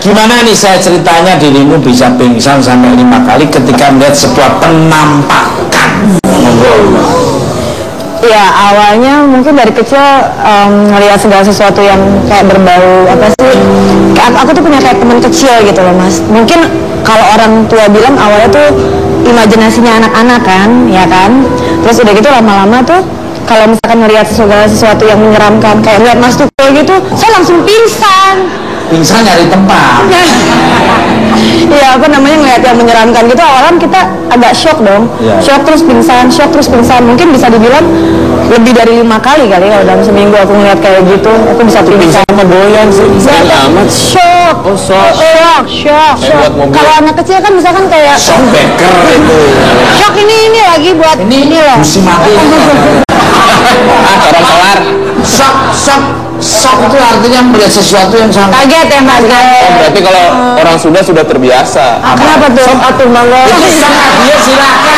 Gimana nih saya ceritanya dirimu bisa pingsan sampai 5 kali ketika melihat sebuah penampakan? Ya awalnya mungkin dari kecil ngelihat segala sesuatu yang kayak berbau apa sih, aku tuh punya kayak teman kecil gitu loh mas. Mungkin kalau orang tua bilang awalnya tuh imajinasinya anak-anak kan, ya kan. Terus udah gitu lama-lama tuh kalau misalkan ngelihat segala sesuatu yang menyeramkan kayak lihat mas Tukul gitu, saya langsung pingsan. Pingsan nyari tempat. Iya, apa namanya ngeliat yang menyeramkan gitu, awalnya kita agak shock dong, shock terus pingsan, mungkin bisa dibilang lebih dari 5 kali kali kalau dalam seminggu aku ngeliat kayak gitu, aku bisa pingsan. Sama doyan sih, amat. Shock. Oh, shock. Kalau anak kecil kan misalkan kayak shock beker itu. Shock ini lagi buat ini loh. Busi mati. Orang kelar. Shock itu artinya melihat sesuatu yang sangat kaget ya mas. Berarti kalau orang sudah terbiasa. Kenapa tuh? Atur mangga. Itu sama dia silakan.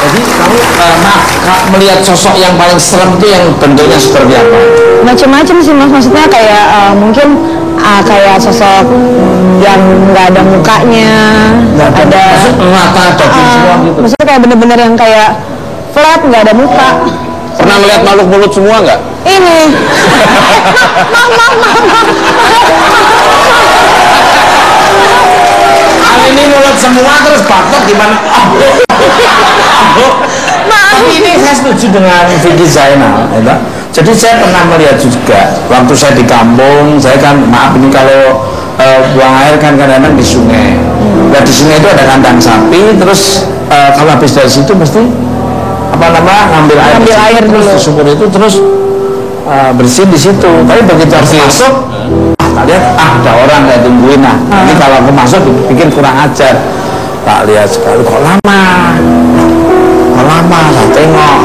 Jadi kamu melihat sosok yang paling serem itu yang bentuknya seperti apa? Macam-macam sih mas, maksudnya kayak mungkin kayak sosok yang nggak ada mukanya, ada mata daging semua gitu. Maksudnya kayak bener-bener yang kayak flat, nggak ada muka. Pernah melihat makhluk mulut semua nggak? Ini. Ini mulut semua terus batok gimana? Tapi ini saya setuju dengan Vicky Zainal, ya. Jadi saya pernah melihat juga waktu saya di kampung, saya kan maaf ini kalau buang air kan kadang-kadang di sungai. Nah di sungai itu ada kandang sapi, terus kalau habis dari situ mesti ngambil air terus di sumur itu terus bersihin di situ. Tapi begitu aku masuk, lihat ada orang kayak tungguin. Ini kalau aku masuk dipikir kurang ajar. Tak lihat sekali kok lama, saya tengok,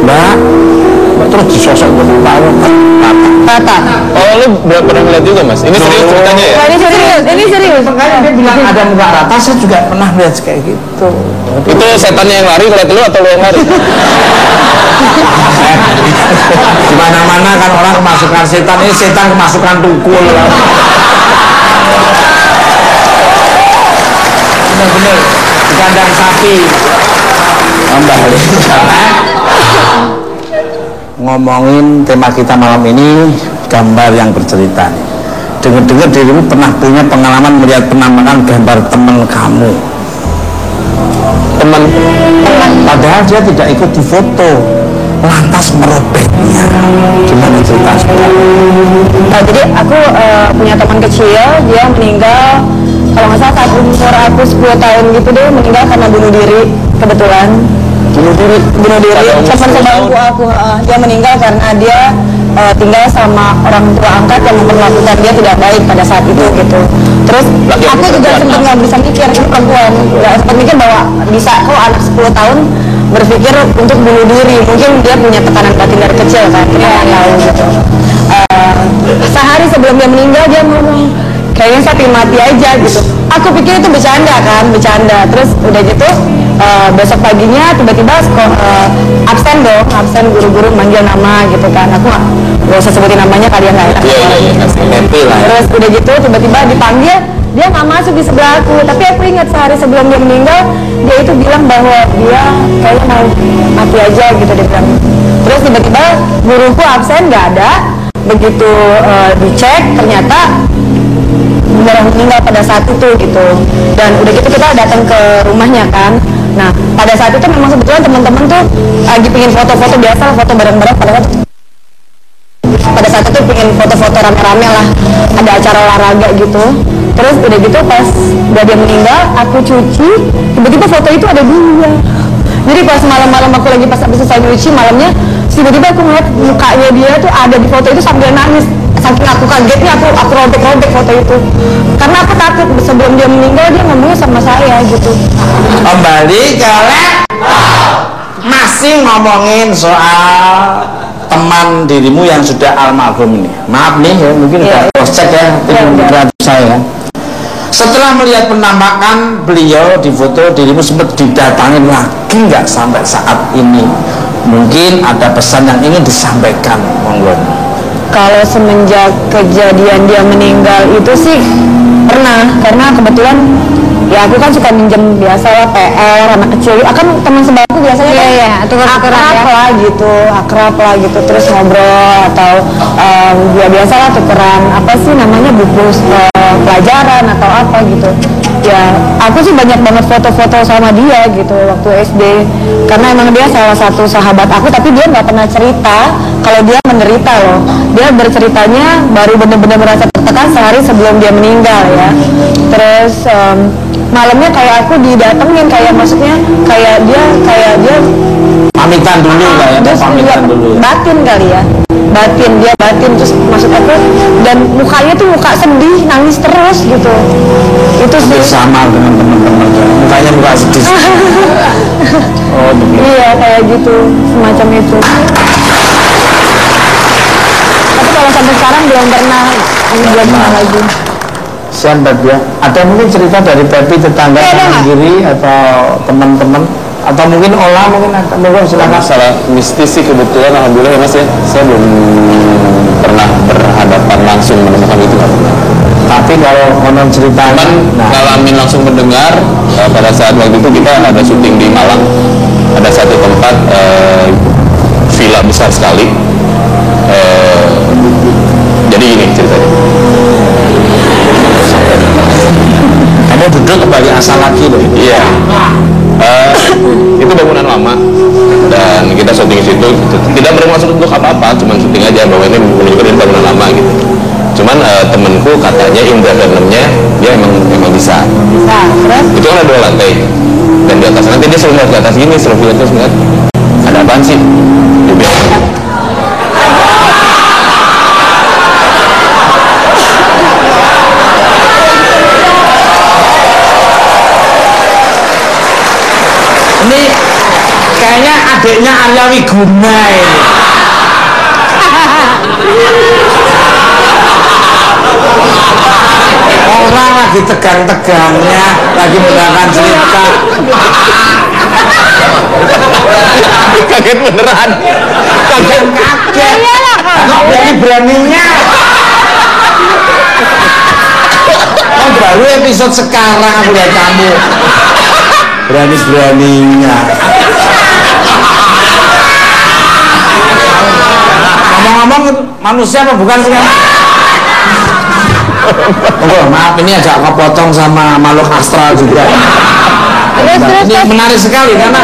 mbak, terus disosok itu Tata. Oh lu pernah melihat juga mas? Ini serius ceritanya ya? Ini serius. Makanya dia bilang ada muka rata, saya juga pernah melihat kayak gitu. Itu setannya yang lari ngeliat lu atau lu yang lari? Di mana-mana kan orang kemasukan setan, ini setan kemasukan tukul. Bener-bener di kandang sapi. Ngomongin tema kita malam ini, gambar yang bercerita. Dengar-dengar dirimu pernah punya pengalaman melihat penampakan gambar teman kamu. Teman, padahal dia tidak ikut di foto, lantas merobeknya. Gimana cerita? Jadi aku punya teman kecil, dia meninggal kalau nggak salah saat umur aku 10 tahun gitu deh, meninggal karena bunuh diri kebetulan. Bunuh diri teman sebangku aku. Dia meninggal karena dia tinggal sama orang tua angkat yang memperlakukan dia tidak baik pada saat itu gitu. Terus aku juga sempat nggak bisa mikir, ini perempuan, nggak sempat mikir bahwa bisa kok anak 10 tahun berpikir untuk bunuh diri. Mungkin dia punya tekanan batin dari kecil kan, kita nggak tahu gitu. Sehari sebelum dia meninggal dia ngomong, kayaknya saya mati aja gitu. Aku pikir itu bercanda. Terus udah gitu besok paginya tiba-tiba absen guru-guru manggil nama gitu kan. Aku nggak usah sebutin namanya, kalian nggak enak. Terus udah gitu tiba-tiba dipanggil, dia nggak masuk di sebelah aku. Tapi aku ingat sehari sebelum dia meninggal, dia itu bilang bahwa dia kayaknya mau mati aja gitu, dia bilang. Terus tiba-tiba guruku absen, nggak ada. Begitu dicek ternyata beneran meninggal pada saat itu gitu. Dan udah gitu kita datang ke rumahnya kan. Nah pada saat itu memang sebetulnya teman-teman tuh lagi pengen foto-foto biasa, foto bareng-bareng. Pada saat itu pengen foto-foto rame-rame lah, ada acara olahraga gitu. Terus udah gitu pas udah dia meninggal, aku cuci, tiba-tiba foto itu ada 2. Jadi pas malam-malam aku lagi pas habis selesai nyuci malamnya, tiba-tiba aku ngeliat mukanya dia tuh ada di foto itu sambil nangis. Saking aku kagetnya aku robek-robek foto itu. Karena aku takut sebelum dia meninggal dia ngomongnya sama saya gitu. Kembali ke masih ngomongin soal teman dirimu yang sudah almarhum ini. Maaf nih ya, mungkin udah cross check ya, tim kreatif saya. Setelah melihat penampakan beliau di foto, dirimu sempat didatangin lagi nggak sampai saat ini Mungkin ada pesan yang ingin disampaikan, monggo. Kalau semenjak kejadian dia meninggal itu sih pernah, karena kebetulan ya aku kan suka minjem biasa lah PR anak kecil, akan teman sebangku biasanya kan akrab lah gitu, terus ngobrol atau ya biasa lah tukeran apa sih namanya buku pelajaran atau apa gitu. Ya aku sih banyak banget foto-foto sama dia gitu waktu SD, karena emang dia salah satu sahabat aku, tapi dia nggak pernah cerita kalau dia menderita loh. Dia berceritanya baru benar-benar merasa tertekan sehari sebelum dia meninggal ya. Terus malamnya kayak aku didatengin, kayak maksudnya kayak dia Pamitan dulu lah ya, terus pamitan dulu. batin kali ya, dia batin terus maksud aku, dan mukanya tuh muka sedih, nangis terus gitu. Itu sih Sama dengan teman-teman, mukanya muka sedih. Oh, begitu. iya kayak gitu, semacam itu. Tapi kalau sampai sekarang belum pernah lagi. Siapa dia? Ada mungkin cerita dari Pepi, tetangga kanan kiri atau teman-teman, atau mungkin Ola mungkin ada, monggo silakan. Masalah mistis sih kebetulan alhamdulillah ya mas ya, saya belum pernah berhadapan langsung menemukan itu, nggak pernah. Tapi kalau konon ceritanya, Ngalamin langsung mendengar pada saat waktu itu kita ada syuting di Malang, ada satu tempat villa besar sekali. Jadi ini ceritanya. kamu duduk kembali asal lagi loh. Iya. Itu bangunan lama dan kita syuting di situ. Tidak bermaksud untuk apa-apa, cuman syuting aja bahwa ini menunjukkan ini bangunan lama gitu. Cuman temenku katanya indra keenamnya dia emang bisa. Terus Itu kan ada 2 lantai dan di atas nanti dia selalu lihat ke atas gini, selalu lihat terus ngeliat ada apaan sih? Dia bilang, Ini kayaknya adiknya Arya Wiguna ini. Orang lagi tegang-tegangnya, lagi mendengarkan cerita. kaget beneran. Kaget. Kok berani-beraninya? Oh, baru episode sekarang aku lihat kamu. Berani-beraninya. Ngomong-ngomong, manusia apa bukan sih? Oh, maaf, ini agak kepotong sama makhluk astral juga. Ini menarik sekali karena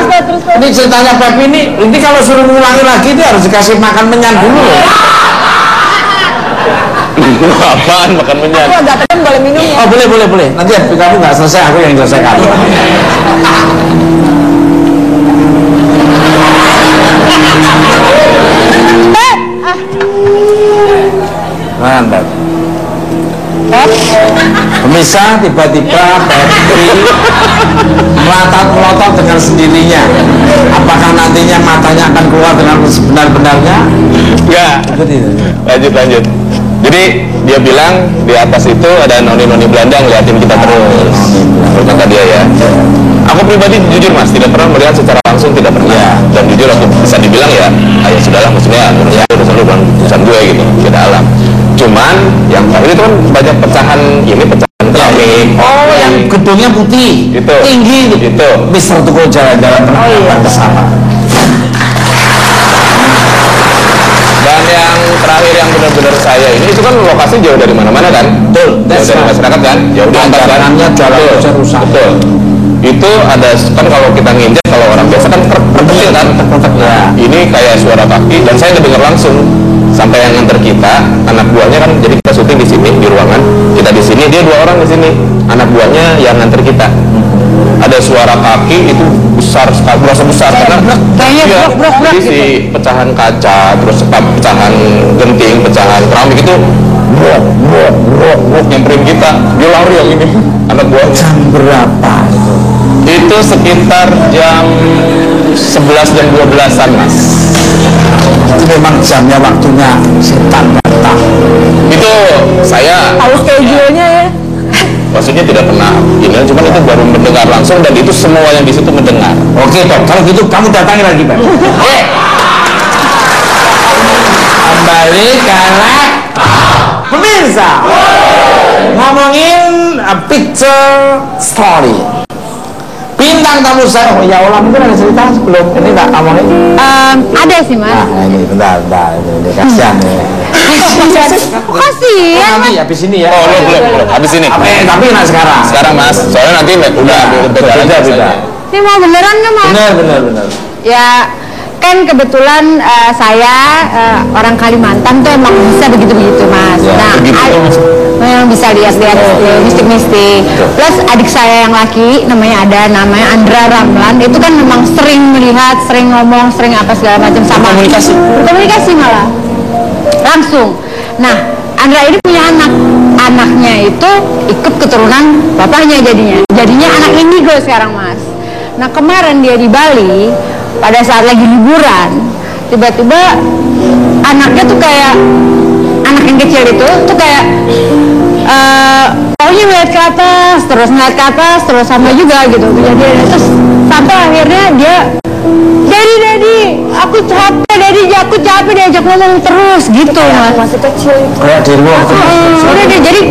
ini ceritanya Pepi ini kalau suruh ngulangi lagi dia harus dikasih makan menyan dulu. Apaan makan menyan? aku agak tekan, boleh minum ya? Oh, boleh. Nanti kamu nggak selesai, aku yang selesaikan. Mantap. Pemirsa, tiba-tiba Pepi melotot dengan sendirinya. Apakah nantinya matanya akan keluar dengan sebenar-benarnya? Enggak. Lanjut. Jadi dia bilang di atas itu ada noni-noni Belanda ngeliatin kita terus. Kata dia ya. Aku pribadi jujur mas, tidak pernah melihat secara langsung, tidak pernah. Ya. Dan jujur aku bisa dibilang ya sudahlah, maksudnya urusan lu bukan urusan gue gitu, tidak alam. Cuman yang terakhir itu kan banyak pecahan keramik. Oh, yang gedungnya putih, Itu. tinggi Itu. Mister Tuko jalan-jalan pernah ke sana. Dan yang terakhir yang benar-benar saya ini itu kan lokasi jauh dari mana-mana kan? Betul. Jauh dari masyarakat kan? Jauh dari Jalanannya jalan aja rusak. Betul. Itu ada kan kalau kita nginjek, kalau orang biasa kan kecil kan? Ya. Ini kayak suara kaki dan saya ngedengar langsung sampai yang nganter kita, anak buahnya kan, jadi kita syuting di sini di ruangan, kita di sini, dia 2 orang di sini, anak buahnya yang nganter kita. Ada suara kaki itu besar sekali, berasa besar karena jadi si pecahan kaca, terus pecahan genting, pecahan keramik itu nyamperin kita, dia lari yang ini, anak buahnya. Jam berapa itu? Itu sekitar jam 11 jam 12-an mas. Itu memang jamnya waktunya setan datang. Itu saya Tahu schedule-nya ya? maksudnya tidak pernah ini, cuman itu baru mendengar langsung dan itu semua yang di situ mendengar. Oke Pak, kalau gitu kamu datangi lagi Pak. kembali karena pemirsa ngomongin picture story. Bintang tamu saya, oh ya Allah, mungkin ada cerita sebelum ini tak ngomongin? Ada sih mas. Nah ini bentar, ini kasihan nih. Kasihan. Nanti habis ini ya. Oh, belum. Habis ini. Tapi nah sekarang. Sekarang Mas, soalnya nanti udah beda. Ini mau beneran nggak mas? Bener. Ya kan kebetulan saya orang Kalimantan tuh emang bisa begitu-begitu mas. Ya, Nah yang bisa lihat-lihat mistik-mistik. Plus adik saya yang laki namanya Andra Ramlan, itu kan memang sering melihat, sering ngomong, sering apa segala macam sama komunikasi malah langsung. Nah Andra ini punya anaknya itu ikut keturunan bapaknya jadinya anak indigo sekarang mas. Nah kemarin dia di Bali pada saat lagi liburan, tiba-tiba anaknya tuh kayak anak yang kecil itu tuh kayak pokoknya ngeliat ke atas terus sama juga gitu kejadiannya, terus sampai akhirnya dia Daddy, aku capek diajak ngomong terus gitu mas. Masih kecil Kayak di ruang udah deh, jadi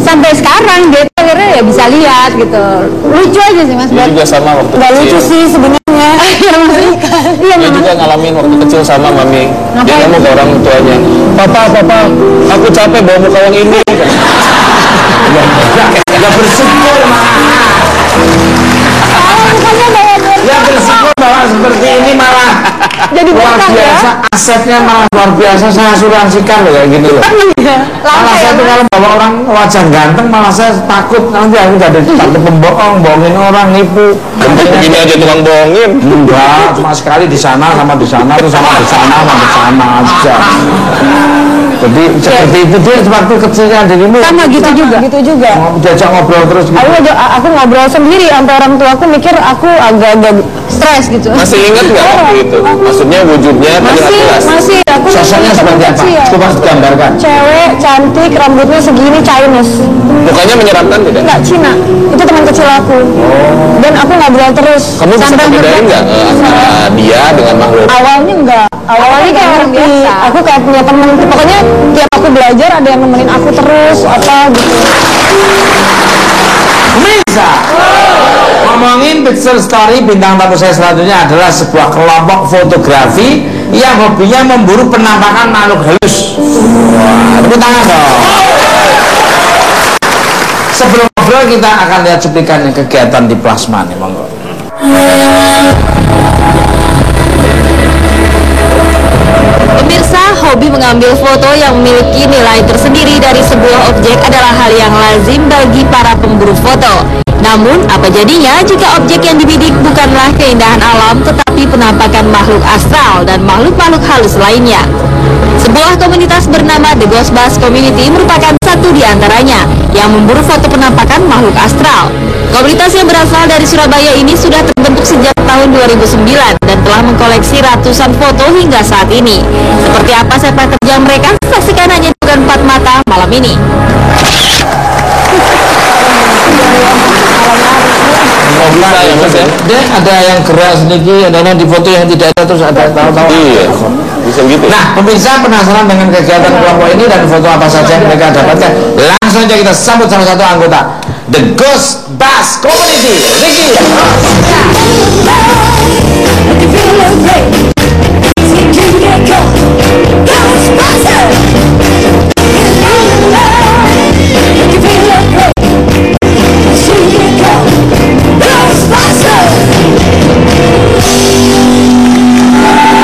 sampai sekarang dia akhirnya ya bisa lihat gitu. Lucu aja sih mas. Dia juga sama waktu Nggak kecil. lucu sih sebenarnya. Iya Dia juga ngalamin waktu kecil sama mami. Dia ngomong ke orang tuanya, Papa, aku capek bawa muka yang ini. Ya bersyukur ya bersyukur bahwa seperti ini malah jadi luar berkah biasa, asetnya malah luar biasa, saya asuransikan loh kayak gini loh. Malah saya tuh kalau bawa orang wajah ganteng malah saya takut nanti aku jadi takut pembohong, bohongin orang, nipu. Begini aja tukang bohongin. Enggak, cuma sekali di sana sama di sana terus sama di sana aja. Jadi seperti itu dia waktu kecilnya dirimu. sama gitu juga. Diajak ngobrol terus gitu. Aku ngobrol sendiri sampai orang tua aku mikir aku agak stres gitu. Masih ingat nggak waktu itu? Maksudnya wujudnya tadi nggak jelas. Masih aku Sosoknya seperti apa? Coba digambarkan. Cewek cantik, rambutnya segini, Chinese. Mukanya menyeramkan tidak? Enggak, Cina. Itu teman kecil aku. Dan aku ngobrol terus. Kamu bisa membedain nggak antara dia dengan makhluk? Awalnya enggak. Awalnya kayak orang biasa. Aku kayak punya temen. Pokoknya tiap aku belajar ada yang nemenin aku terus apa gitu. Bisa. Ngomongin picture story, bintang tamu saya selanjutnya adalah sebuah kelompok fotografi yang hobinya memburu penampakan makhluk halus. Wah, tepuk tangan dong. Sebelum ngobrol kita akan lihat cuplikan kegiatan di plasma nih, monggo. Pemirsa, hobi mengambil foto yang memiliki nilai tersendiri dari sebuah objek adalah hal yang lazim bagi para pemburu foto. Namun, apa jadinya jika objek yang dibidik bukanlah keindahan alam, tetapi penampakan makhluk astral dan makhluk-makhluk halus lainnya? Sebuah komunitas bernama The Ghost Bus Community merupakan satu di antaranya yang memburu foto penampakan makhluk astral. Komunitas yang berasal dari Surabaya ini sudah terbentuk sejak tahun 2009 dan telah mengkoleksi ratusan foto hingga saat ini. Seperti apa sepak terjang mereka? Saksikan hanya dengan empat mata malam ini. Dia ada yang gerak sedikit, ada yang di foto yang tidak ada, terus ada tahu-tahu. Iya, bisa gitu. Nah, pemirsa penasaran dengan kegiatan kelompok ini dan foto apa saja yang mereka dapatkan? Langsung saja kita sambut salah satu anggota The Ghost Bus Community, Ricky.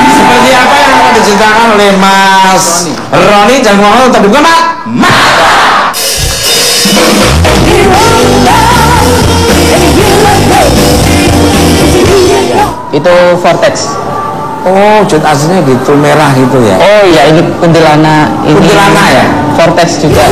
Seperti apa yang akan diceritakan oleh Mas Roni? Jangan ngomong tapi bukan Mak. Itu vortex. Oh, jet aslinya gitu, merah gitu ya. Oh iya, ini kuntilanak. Ini Kuntilanak ya? vortex juga.